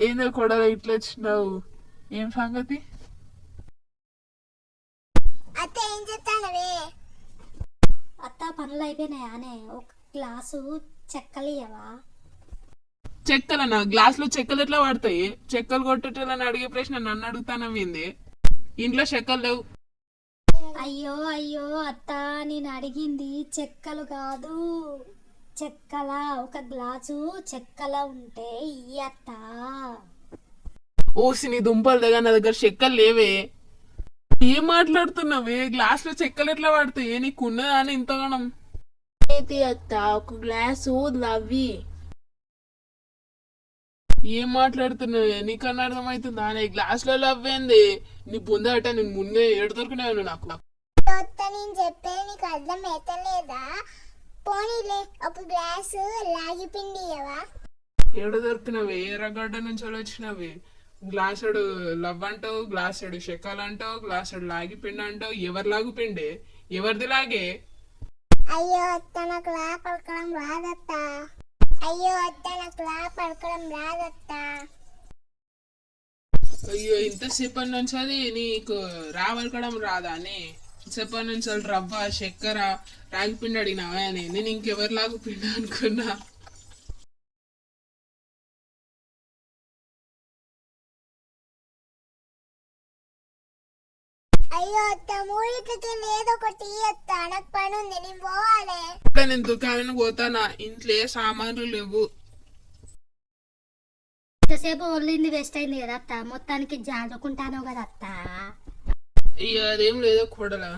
ఏందో కొడలు ఇట్లా వచ్చినావు? ఏం సంగతి? అత్త ఏం చెప్తానవే? అత్త పనులు అయిపోయినాయానే? ఒక గ్లాసు చెక్కలు ఇయ్యవా? చెక్కలనా? గ్లాస్ లో చెక్కలు ఎట్లా పడతాయి? చెక్కలు కొట్టేటోళ్ళని అడిగే ప్రశ్న నన్ను అడుగుతానవింది. ఇంట్లో చెక్కలు లేవు. అయ్యో అయ్యో అత్త, నేను అడిగింది చెక్కలు కాదు, చెక్కల. ఒక గ్లాసు చెక్కల ఉంటే ఇయ్యత్త. ఓసి నీ దుంపలు దగ్గర నా దగ్గర చెక్కలు లేవే. ఏం మాట్లాడుతున్నావే? గ్లాస్ లో చెక్కలు ఎట్లా పడతాయి? నీకున్నదా అని ఇంతగానం? ఏంటి అత్త, ఒక గ్లాసు నవ్వి. ఏం మాట్లాడుతున్నావే? నీకన్నా అర్థమవుతుందా? నీ గ్లాస్ లో అవ్వేంది? నీ బుందట నేను ముందే ఏడు దొరికినాను నాకు. అత్త నేను చెప్పేది నీకు అర్థం అవుతలేదా? పోనీలే, ఒక గ్లాసు రాగి పిండి ఇయ్యవా? ఏడు దొరికినవి? ఎర్రగడ్డ నుంచి వచ్చినవి. గ్లాసుడు లవ్ అంటావు, గ్లాసుడు చెక్కలు అంటావు, గ్లాసుడు లాగి పిండి అంటావు. ఎవరు లాగు పిండి? ఎవరిది లాగే? అయ్యో అత్త, నాకు లా పలకడం రాదత్త. అయ్యో అత్త, నాకు లా పలకడం రాదత్త. అయ్యో, ఇంతసేపటి నుంచి అది నీకు రావలకడం రాదా అని? ఇంతసేపటి నుంచి అది రవ్వ చక్కెర రాగి పిండి అడిగినావా అని? నేను ఇంకెవరు లాగు పిండి అనుకున్నా. అయ్యో అత్త, మూడిట్లకి ఏదో ఒకటి అత్త, నాకు పని ఉంది, నేను పోవాలి. ఇప్పుడు నేను దుకాణానికి పోతానా? ఇంట్లో ఏ సామాన్లు లేవు. ఇంతసేపు ఒళ్ళింది వేస్ట్ అయింది కదా అత్త, మొత్తానికి జాడుకుంటాను కదా అత్త. అయ్యో, అదేం లేదో కూడలా.